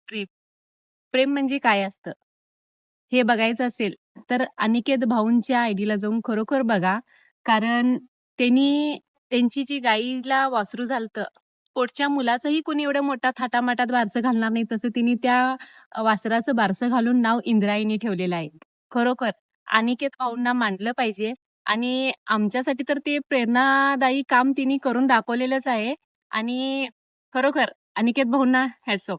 प्रेम. प्रेम म्हणजे काय असतं? हे बघायचं असेल, तर अनिकेत भाऊंच्या आयडीला जाऊन खरोखर बघा. कारण त्यांनी त्यांची जी गाईला वासरू झालतं, पोटच्या मुलाचंही कोणी एवढं मोठा थाटामाटात बारसं घालणार नाही, तसं तिने त्या वासराचं बारसं घालून नाव इंद्रायणी ठेवलेलं आहे. खरोखर अनिकेत भाऊंना मानलं पाहिजे आणि आमच्यासाठी तर ते प्रेरणादायी काम तिने करून दाखवलेलंच आहे आणि खरोखर अनिकेत भाऊंना हॅट्स ऑफ.